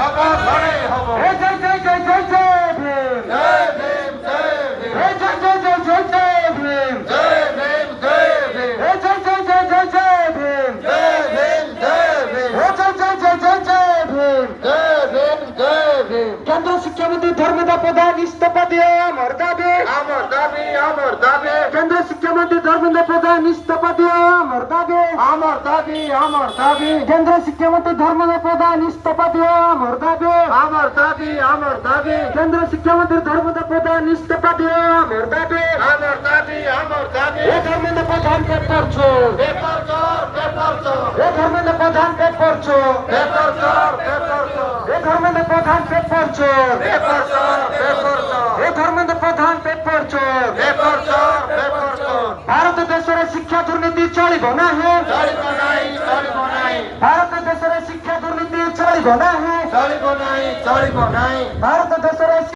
শপথ লড়াই হব। জয় জয় জয় জয় জয় ভীম। জয় ভীম জয় ভীম। জয় জয় জয় জয় জয় জয় ভীম। জয় ভীম জয় ভীম। জয় জয় জয় জয় জয় জয় ভীম। জয় ভীম জয় ভীম। জয় জয় জয় জয় জয় ভীম। জয় ভীম জয় ভীম। কেন্দ্র শিক্ষামন্ত্রী ধর্মেন্দ্র প্রধান ইস্তফা দিয়ে আমার দাবি। আমার দাবি আমার দাবি। কেন্দ্র শিক্ষামন্ত্রী ধর্মেন্দ্র প্রধান ইস্তফা দিয়ে আমার দাবি। আমার দাবি আমার দাবি। কেন্দ্র শিক্ষামন্ত্রী ধর্মেন্দ্র প্রধান ইস্তফা দিয়ে আমার দাবি। আমার দাবি আমার দাবি। কেন্দ্র শিক্ষামন্ত্রী ধর্মেন্দ্র প্রধান ইস্তফা দিয়ে আমার দাবি। আমার দাবি আমার দাবি। এ ধর্মেন্দ্র প্রধান কে করছো? পেপার চোর পেপার চোর। এ ধর্মেন্দ্র প্রধান কে করছো? পেপার চোর পেপার চোর। এ ধর্মেন্দ্র প্রধান কে করছো? পেপার চোর পেপার চোর। এ ধর্মেন্দ্র প্রধান কে করছো? পেপার চোর পেপার চোর। ভারত দেশের শিক্ষা দুর্নীতি চলিব না হে। চলিব নাই চলিব নাই। ভারত দেশের শিক্ষা দুর্নীতি চলিব না হে। চলিব নাই চলিব নাই। ভারত দেশের